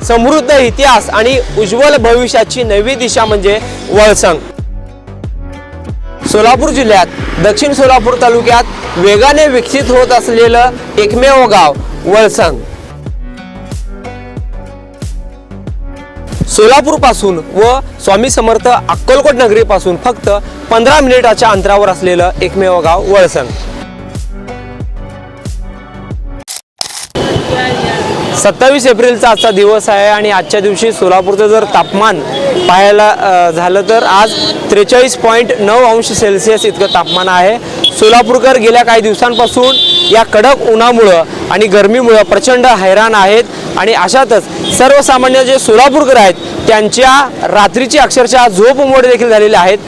समृद्ध इतिहास आणि उज्ज्वल भविष्याची नवी दिशा म्हणजे वळसंग। सोलापूर जिल्ह्यात दक्षिण सोलापूर तालुक्यात वेगाने विकसित होत असलेलं एकमेव गाव वळसंग। सोलापूर पासून व स्वामी समर्थ अक्कलकोट नगरी पासून फक्त 15 मिनिटाच्या अंतरावर असलेलं एकमेव गाव वळसंग। 27 एप्रिलचा आजचा दिवस आहे आणि आजच्या दिवशी सोलापूरचं जर तापमान पाहायला झालं तर आज 43.9 अंश सेल्सिअस इतकं तापमान आहे। सोलापूरकर गेल्या काही दिवसांपासून या कडक उन्हामुळे आणि गरमीमुळे प्रचंड हैराण आहेत आणि अशातच सर्वसामान्य जे सोलापूरकर आहेत त्यांच्या रात्रीची अक्षरशः झोपमोड देखील झालेली आहेत।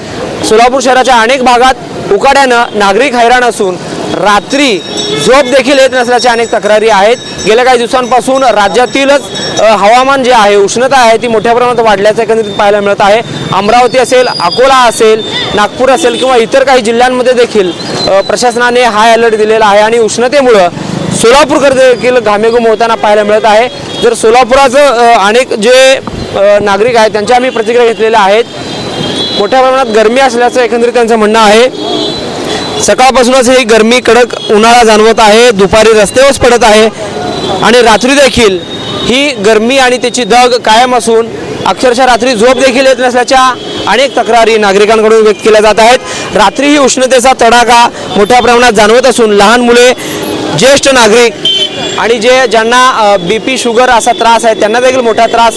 सोलापूर शहराच्या अनेक भागात उकाड्यानं नागरिक हैराण असून रात्री झोप देखील येत नसल्याच्या अनेक तक्रारी आहेत। गेल्या काही दिवसांपासून राज्यातीलच हवामान जे आहे उष्णता आहे ती मोठ्या प्रमाणात वाढल्याचं एकंदरीत पाहायला मिळत आहे। अमरावती असेल, अकोला असेल, नागपूर असेल किंवा इतर काही जिल्ह्यांमध्ये देखील प्रशासनाने हाय अलर्ट दिलेला आहे आणि उष्णतेमुळे सोलापूरकर देखील घामेघूम होताना पाहायला मिळत आहे। जर सोलापुराचं अनेक जे नागरिक आहेत त्यांच्या आम्ही प्रतिक्रिया घेतलेल्या आहेत। मोठ्या प्रमाणात गरमी असल्याचं एकंदरीत त्यांचं म्हणणं आहे। सकाळपासूनच ही गरमी कडक उन्हाळा जाणवत आहे, दुपारी रस्त्यावर पडत आहे आणि रात्री देखील ही गरमी आणि त्याची धग कायम असून अक्षरशः रात्री झोप देखील येत नसल्याच्या अनेक तक्रारी नागरिकांकडून व्यक्त केल्या जात आहेत। रात्री ही उष्णतेचा तडाखा मोठ्या प्रमाणात जाणवत असून लहान मुले, ज्येष्ठ नागरिक आणि ज्यांना BP शुगर असा त्रास आहे त्यांना देखील मोठा त्रास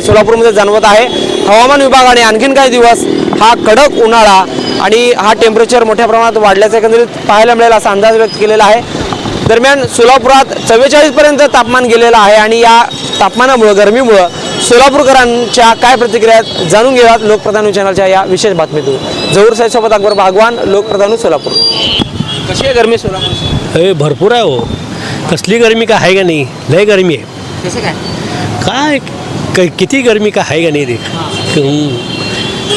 सोलापूरमध्ये जाणवत आहे। हवामान विभागाने आणखीन काही दिवस हा कडक उन्हाळा आणि हा टेम्परेचर मोठ्या प्रमाणात वाढल्याचं एकंदरीत पाहायला मिळेल असा अंदाज व्यक्त केलेला आहे। दरम्यान सोलापुरात 44 पर्यंत तापमान गेलेलं आहे आणि या तापमानामुळे गरमीमुळे सोलापूरकरांच्या काय प्रतिक्रिया जाणून घेऊयात लोकप्रधान चॅनलच्या या विशेष बातमीतून। जहूर साहेबसोबत अकबर भागवान, लोकप्रधान सोलापूर। कशी आहे गरमी सोलापूर? भरपूर आहे हो, कसली गरमी का आहे का नाही, लय गरमी आहे। कसं काय किती गरमी का आहे का नाही रे,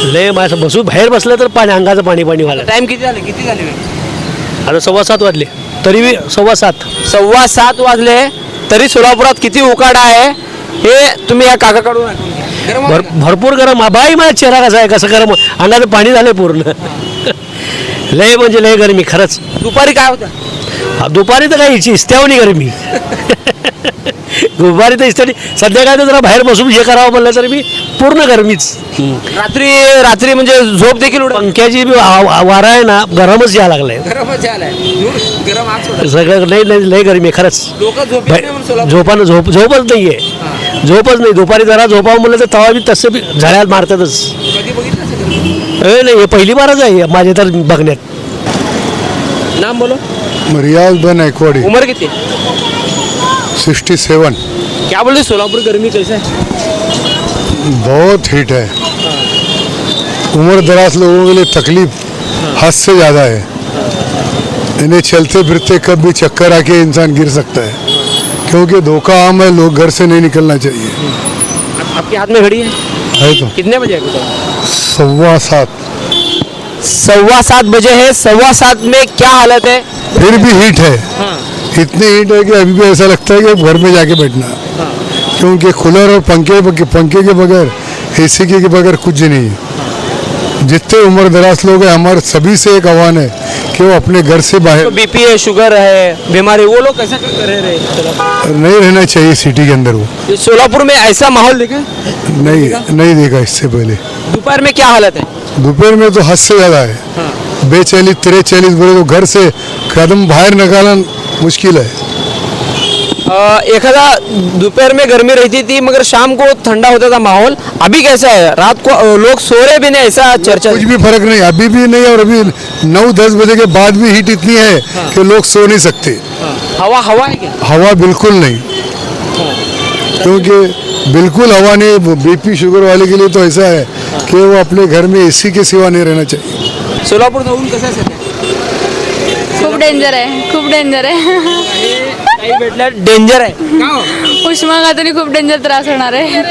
लय माझं बसू बाहेर बसलं तर पाणी अंगाचं पाणी व्हायला। टाइम किती झाले आता 7:15 वाजले, तरी 7:15 वाजले तरी सोलापुरात किती उकाडा आहे हे तुम्ही या काकाकडून भरपूर गरम बाई, माझा चेहरा कसा आहे, कसं गरम अंगाचं पाणी झालंय पूर्ण लय म्हणजे लय गरमी खरंच। दुपारी काय होतं? दुपारी तर काही इस्त्यावनी गरमी दुपारी तर इस्त्यावनी, सध्या काय तर जरा बाहेर बसून हे करावं म्हणलं तरी मी पूर्ण गरमीच। रात्री म्हणजे झोप देखील पंख्याची वारा आहे ना, गरमच यायला लागलाय, सगळं लय गरमी खरंच। झोपच झोपच नाही। दुपारी जरा झोपावं म्हणलं तर तवा बी तसं बी झळ्यात मारतातच। नाही, हे पहिली बारच आहे माझ्या तर बघण्यात। नाम बोलो। रियाज बन एकवाड़ी। उम्र कितनी? 67। क्या बोल रहे सोलापुर गर्मी कैसा है? बहुत हीट है, उम्र दराज लोगों के लिए तकलीफ हद से ज़्यादा है। इन्हें चलते फिरते कब भी चक्कर आके इंसान गिर सकता है, क्योंकि धोखा आम है, लोग घर से नहीं निकलना चाहिए। आपके हाथ में घड़ी है तो कितने बजे है? 7:15 बजे है। 7:15 में क्या हालत है? फिर भी हीट है। इतनी हीट है कि अभी भी ऐसा लगता है कि घर में जाके बैठना, क्योंकि कूलर और पंखे के बगैर, AC के बगैर कुछ नहीं है। जितने उम्र दराज लोग हैं, हमारे सभी से एक आह्वान है कि वो अपने घर से बाहर, तो BP है, शुगर है, बीमारी, वो लोग कैसा रह रहे? नहीं रहना चाहिए सिटी के अंदर। वो सोलापुर में ऐसा माहौल देखा नहीं देखा इससे पहले। दोपहर में क्या हालत है? दोपहर में तो हद से ज़्यादा है। 42-43 बोले तो घर से कदम बाहर निकालना मुश्किल है। एखादा दोपहर में गर्मी रहती थी मगर शाम को ठंडा होता था माहौल। अभी कैसा है? रात को लोग सो रहे भी नहीं, ऐसा चर्चा। कुछ भी फर्क नहीं, अभी भी नहीं, और अभी 9-10 बजे के बाद भी हीट इतनी है कि लोग सो नहीं सकते। हवा है क्या? हवा बिल्कुल नहीं, क्योंकि बिल्कुल हवा नहीं। BP शुगर वाले के लिए तो ऐसा है कि वो अपने घर में AC के सिवा नहीं रहना चाहिए। सोलापूर ऊन कसं आहे सध्या? खूप डेंजर आहे, खूप डेंजर आहे। काही भेटलं डेंजर आहे, उष्माघाताने खूप डेंजर त्रास होणार आहे।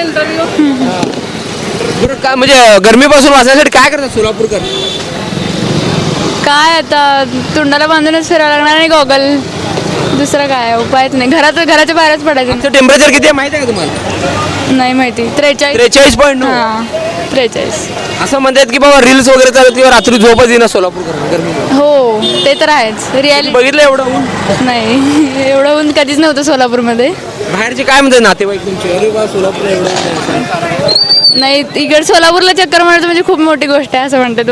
बरं, काय म्हणजे गरमीपासून वाचण्यासाठी काय करतात सोलापूरकर? काय आता तोंडाला बांधूनच फिरायला लागणार आणि गॉगल, दुसरं काय उपायच नाही। घराच्या बाहेरच पडायचं। टेम्परेचर किती आहे माहिती आहे का तुम्हाला? नाही माहिती 43. 43.9. हां 43. असं म्हणतात की बाबा रील्स वगैरे चालत किंवा रात्री झोपच येईना सोलापूरकर गरमी हो ते तर आहेच रियालिटी. बघितलं एवढं ऊन? नाही एवढं ऊन कधीच नव्हतं सोलापूरमध्ये. बाहेरचे काय म्हणतात नातेवाईक तुमचे, अरे बा सोलापूर एवढं ऊन आहे. नाही इकडे सोलापूरला चक्कर मारायचं म्हणजे खूप मोठी गोष्ट आहे असं म्हणतात.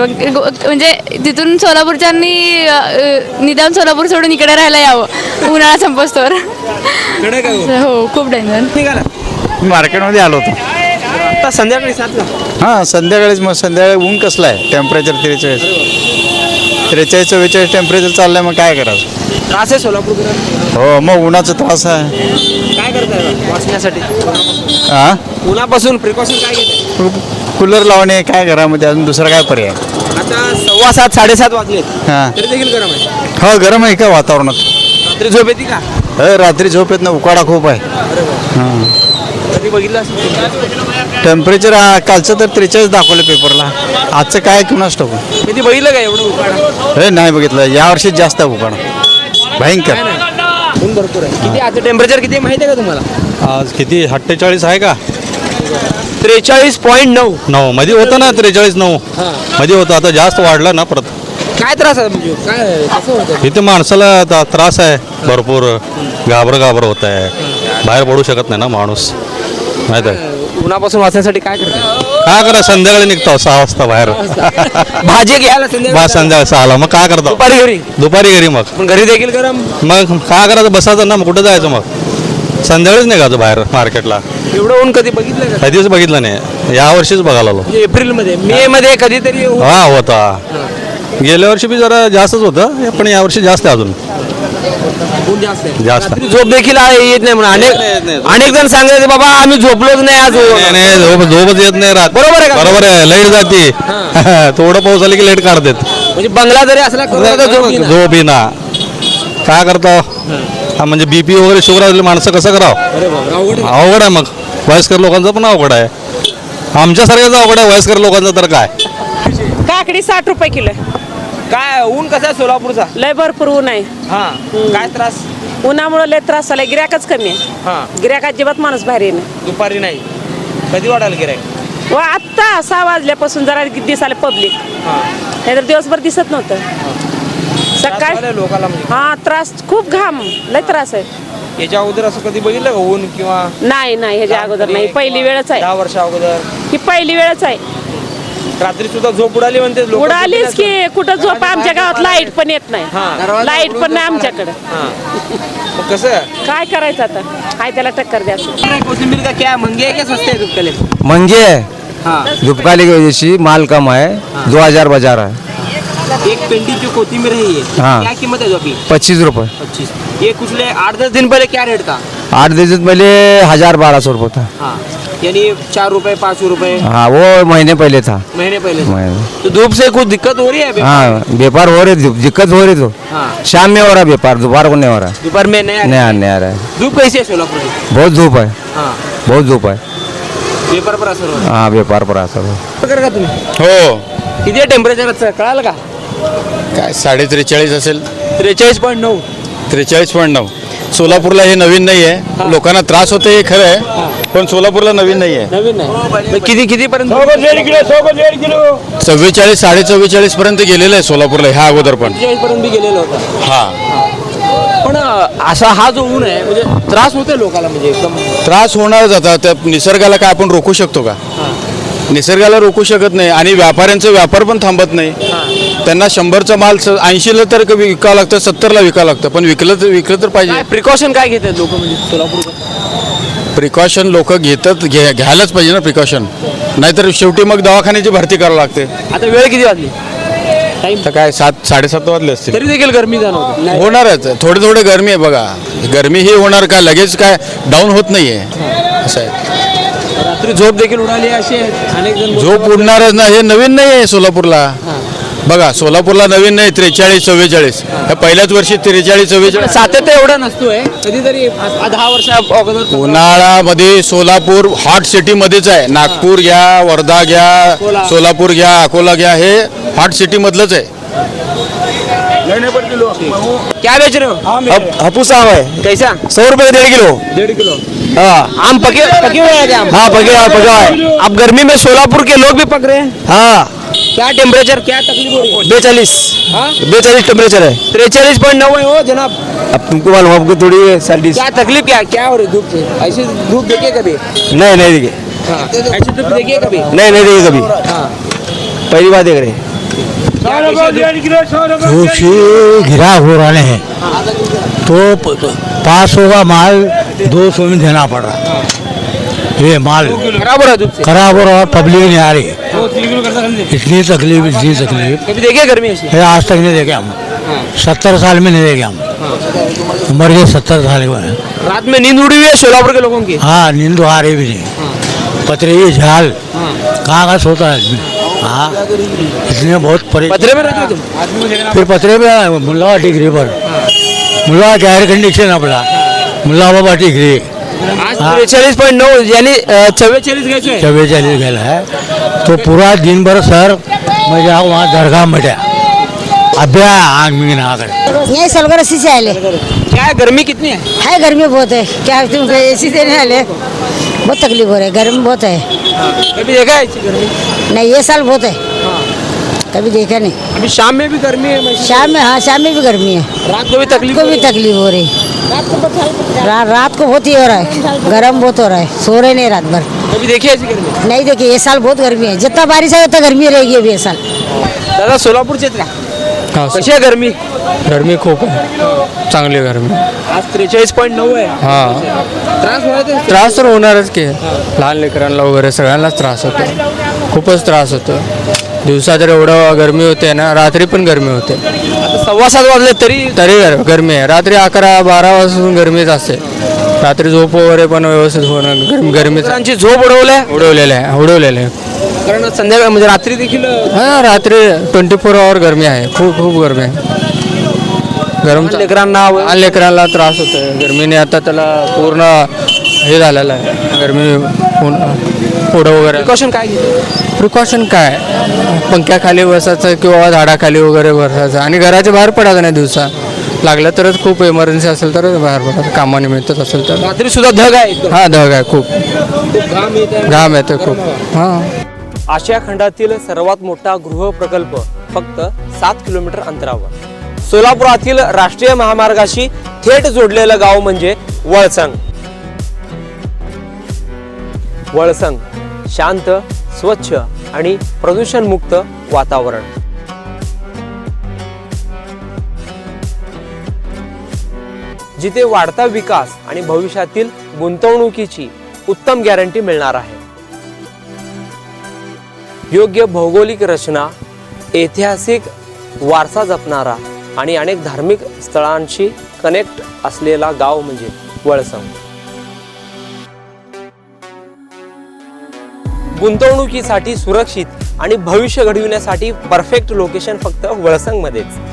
म्हणजे तिथून सोलापूरच्यांनी निदान सोलापूर सोडून इकडे राहायला यावं उन्हाळा संपस्तोवर. कडक आहे ऊन. हो खूप डेंजर. निघाला मार्केटमध्ये आलो होतो. आता संध्याकाळी 7ला. हां संध्याकाळीच, मग संध्याकाळी ऊन कसलं आहे, टेम्परेचर 43 44 टेम्परेचर चाललं आहे, मग काय करायचं. त्रास आहे सोलापूरकर. हो मग उन्हाचा त्रास आहे. काय करताय वाचण्यासाठी? हां उन्हापासून प्रिकॉशन काय घेताय? कूलर लावणे काय घरामध्ये, अजून दुसरा काय पर्याय. आता 7:15 7:30 वाजलेत हां तरी देखील गरम आहे. हो गरम आहे का वातावरणात. रात्री झोप येते का? रात्री झोप येत ना, उकाडा खूप आहे. हां कधी बघितलं असेल? टेम्परेचर कालचं तर 43 दाखवलं पेपरला, आजचं काय कुणाच टाकू. कधी बघितलं का एवढं उकाडा? हे नाही बघितलं, यावर्षी जास्त आहे उकाडा, भयंकर. ऊन भरपूर आहे. किती आता टेम्परेचर किती आहे माहिती आहे का तुम्हाला? आज किती 48 आहे का 43.9. 9 मध्ये होतं ना 43.9 मध्ये होतं, आता जास्त वाढलं ना परत. काय त्रास आहे म्हणजे काय कसं होतं? इथे माणसाला त्रास आहे भरपूर, घाबर होत आहे, बाहेर पडू शकत नाही ना माणूस, माहित आहे. उन्हापासून वाचण्यासाठी काय करतात? काय करा, संध्याकाळी निघतो 6 वाजता बाहेर. भाजी घ्यायला बा संध्याकाळी 6ला मग काय करतो, दुपारी घरी. दुपारी घरी. मग पण घरी देखील गरम. मग काय करायचं, बसायचं ना, मग कुठं जायचं, मग संध्याकाळीच निघायचं बाहेर मार्केटला. एवढं ऊन कधी बघितलं का? कधीच बघितलं नाही, या वर्षीच बघायला आलो. म्हणजे एप्रिलमध्ये मे मध्ये कधीतरी ऊन. हा होता, गेल्या वर्षी बी जरा जास्तच होतं, पण यावर्षी जास्त आहे अजून. ऊन जास्त आहे. जास्त. रात्री झोप देखील येत नाही म्हणून अनेक जण सांगतात बाबा आम्ही झोपलोच नाही आज. नाही झोपच येत नाही रात. बरोबर आहे का? बरोबर आहे, लाईट जाते. थोडं पाऊस आलं की लाईट काढतात. म्हणजे बंगला जरी असला करोनाचा झोप येईना. झोप येईना, काय करतो. म्हणजे बीपी वगैरे शुगर असले माणसं कसं करावं, अरे बापरे, अवघड आहे. अवघड आहे. मग वयस्कर लोकांचं पण अवघड आहे, आमच्यासारख्याचं अवघड आहे, वयस्कर लोकांचं तर काय. काकडी 60 रुपये किलो आहे. काय ऊन कसं आहे सोलापूरचा? लय भरपूर ऊन आहे. हा काय त्रास? उन्हामुळे लय त्रास झालाय, गिऱ्हाईकच कमी आहे. हा गिऱ्हाईक अजिबात माणूस बाहेर येणं. दुपारी नाही, कधी वाढायला गिरायक? व आत्ता 6 वाजल्यापासून जरा दिसाले पब्लिक, नाहीतर दिवसभर दिसत नव्हतं. सकाळी लोकांना म्हणजे हा त्रास, खूप घाम, लय त्रास आहे. याच्या अगोदर असं कधी बघितलं का ऊन किंवा नाही ह्याच्या अगोदर नाही, पहिली वेळच आहे. 10 वर्ष अगोदर ही पहिली वेळच आहे. रात्री सुद्धा झोप उडाली म्हणते लोकं. उडालीच की, कुठं झोप. आमच्या गावात लाईट पण येत नाही, लाईट पण नाही आमच्याकडे. मग कसं काय करायचं आता, हाय त्याला टक्कर द्या. कोथिंबीर का क्या महंगी है क्या सस्ते है दुपकले? महंगी है, हाँ धूपकाली की वजह से माल कम है, 2000 बाजार है, एक पेंडी जो कोथिंबीर है ये हाँ। क्या कीमत है जो अभी? 25 रुपये। 25। ये कुछ 8-10 दिन पहले क्या रेट था? 8 दिन पहले 1000-1200 रुपये था। हाँ यानी 4 रुपए 5 रुपए हाँ वो महीने पहले था। महीने पहले से। महीने। तो धूप से कुछ दिक्कत हो रही है अभी? हाँ व्यापार हो रही, दिक्कत हो रही तो हाँ शाम में हो रहा व्यापार, दोपहर को नहीं हो रहा, दोपहर में नया नहीं आ रहा है। धूप कैसी है सोलापुर की? बहुत धूप है, हाँ बहुत धूप है। पेपर पर असर हो रहा हाँ व्यापार पर असर है। है का तुम्ही? हो किती आहे टेम्परेचर कळालं का? काय 43.5 असेल, 43.9. 43.9. सोलापूरला हे नवीन नाही आहे, लोकांना त्रास होते हे खरं आहे, पण सोलापूरला नवीन नाही आहे. नवीन नाही किती पर्यंत? 44 44.5 पर्यंत गेलेलं आहे सोलापूरला ह्या अगोदर पण. 45 पर्यंत बी गेलेलं होतं. हा पण असा हा जो ऊन आहे म्हणजे त्रास होते लोकांना, म्हणजे एकदम त्रास होणारच. आता त्या निसर्गाला काय आपण रोखू शकतो का? निसर्गाला रोखू शकत नाही, आणि व्यापाऱ्यांचा व्यापार पण थांबत नाही. त्यांना 100चा माल 80ला तर विकावं लागतं, 70ला विकावं लागतं, पण विकलं तर पाहिजे. प्रिकॉशन काय घेतात लोक म्हणजे सोलापूर? प्रिकॉशन लोक घ्यायलाच पाहिजे ना प्रिकॉशन, नाहीतर शेवटी मग दवाखान्याची भरती करावं लागते. आता वेळ किती वाजली? टाइम तर काय 7-7:30 वाजले असतील. तरी देखील गरमी जाणवते. होणारच, थोडे गरमी आहे बघा. गरमी ही होणार का, लगेच काय डाऊन होत नाहीये, असं आहे. रात्री झोप देखील उडाली असे अनेक जण झोप उडणारच ना, हे नवीन नाही आहे सोलापूरला. बघा सोलापूरला नवीन नाही. 43-44 ह्या पहिल्याच वर्षी 43-44. सातत्य एवढा नसतोय, कधीतरी 10 वर्ष अगोदर उन्हाळ्यामध्ये सोलापूर हॉट सिटीमध्येच आहे. नागपूर घ्या, वर्धा घ्या, सोलापूर घ्या, अकोला घ्या, हे हॉट सिटीमधलंच आहे. क्या बेच रहे हो? हापूस आम है कैसा? 100 रुपये 1.5 किलो। 1.5 किलो हाँ आम पके पके हुए हैं क्या आम? हाँ पके है। अब गर्मी में सोलापुर के लोग भी पक रहे हैं। हाँ क्या टेम्परेचर, क्या तकलीफ हो रही है? 42 हाँ? 42 टेम्परेचर है। 43.9 है हो जनाब। अब तुमको मालूम हमको थोड़ी सर्दी क्या तकलीफ, क्या हो रही धूप से? ऐसी धूप देखिए कभी? नहीं देखिए, हाँ, ऐसी धूप देखिए कभी? नहीं देखिए कभी, हाँ, पहली बार देख रहे हैं। घिरा हो रहे हैं तो पास होगा माल 200 में देना पड़ रहा। ये माल खराब हो रहा है धूप से। खराब हो रहा और पब्लिक नहीं आ रही, इतनी तकलीफ कभी देखिए गर्मी ऐसी? है आज तक नहीं देखे हम। 70 साल में नहीं देखे हम, उम्र के 70 साल के हैं। रात में नींद उड़ी हुई है सोलापुर के लोगों की। हाँ नींद आ रही भी नहीं, पतरे झाल कहाँ सोता है आदमी। हाँ इसलिए बहुत पथरे में रहते हो तुम? फिर पतरे में मुल्ला टिकरी पर मुल्ला के एयर कंडीशन अपना मुल्ला बाबा टिकरी आज 43.9 यानी 44 गए थे। 44 गल है तो पूरा दिन भर सर मैं जाऊँ वहाँ दरगाह में गया अभ्या आग में ना कर यही सलगरसी से आए क्या है, गर्मी कितनी है? गर्मी बहुत है, क्या तुम एसी देने वाले, बहुत तकलीफ हो रही है, गर्मी बहुत है। कभी देखा है ऐसी गर्मी? नहीं ये साल बहुत है, कभी देखा नहीं। अभी शाम में भी गर्मी है महसूस? शाम में, हाँ शाम में भी गर्मी है, रात को भी तकलीफ को हो भी रही है? तकलीफ हो रही, रात को बहुत ही हो रहा है, गर्म बहुत हो रहा है, सो रहे नहीं रात भर। कभी देखी ऐसी गर्मी? नहीं देखिए ये साल बहुत गर्मी है, जितना बारिश है उतना गर्मी रहेगी अभी ये साल। दादा सोलापूरचे का कशी आहे गर्मी? गर्मी खूप आहे, चांगली गर्मी। आज 43.9 आहे। हां त्रास व्हायचा? त्रास तर होणारच की, लहान लेकरांना वगैरे सगळ्यांनाच त्रास होतो, खूपच त्रास होतो। दिवसा तर एवढं गरमी होते ना, रात्री पण गरमी होते। आता 7:15 वाजले तरी गरमी आहे, रात्री 11-12 वाजून गरमीच असते, रात्री झोप वगैरे पण व्यवस्थित होणं गरमीच मित्रांची झोप उडवलेलं आहे। कारण संध्याकाळ म्हणजे रात्री देखील हां रात्री 24 आवर गरमी आहे, खूप गरमी आहे, गरम लेकरांना लहान लेकरांना त्रास होतोय गरमीने। आता त्याला पूर्ण हे झालेलं आहे गरमी, पुढं वगैरे प्रिकॉशन काय घेतो? प्रिकॉशन काय, पंख्याखाली बसायचं किंवा झाडाखाली वगैरे बसायचं आणि घराच्या बाहेर पडायचं नाही दिवसा, लागलं तरच खूप इमर्जन्सी असेल तरच बाहेर पडायचं, कामानिमित्तच असेल तर। रात्री सुद्धा धग आहे? हां धग आहे, खूप घाम येत आहे? घाम येतो खूप। हां आशिया खंडातील सर्वात मोठा गृह प्रकल्प फक्त 7 किलोमीटर अंतरावर सोलापुरातील राष्ट्रीय महामार्गाशी थेट जोडलेलं गाव म्हणजे वळसंग। वळसंग शांत, स्वच्छ आणि प्रदूषणमुक्त वातावरण। जिथे वाढता विकास आणि भविष्यातील गुंतवणुकीची उत्तम गॅरंटी मिळणार आहे। योग्य भौगोलिक रचना, ऐतिहासिक वारसा जपणारा आणि अनेक धार्मिक स्थळांशी कनेक्ट असलेला गाव म्हणजे वळसंग। गुंतवणुकीसाठी सुरक्षित आणि भविष्य घडविण्यासाठी परफेक्ट लोकेशन फक्त वळसंग मध्येच।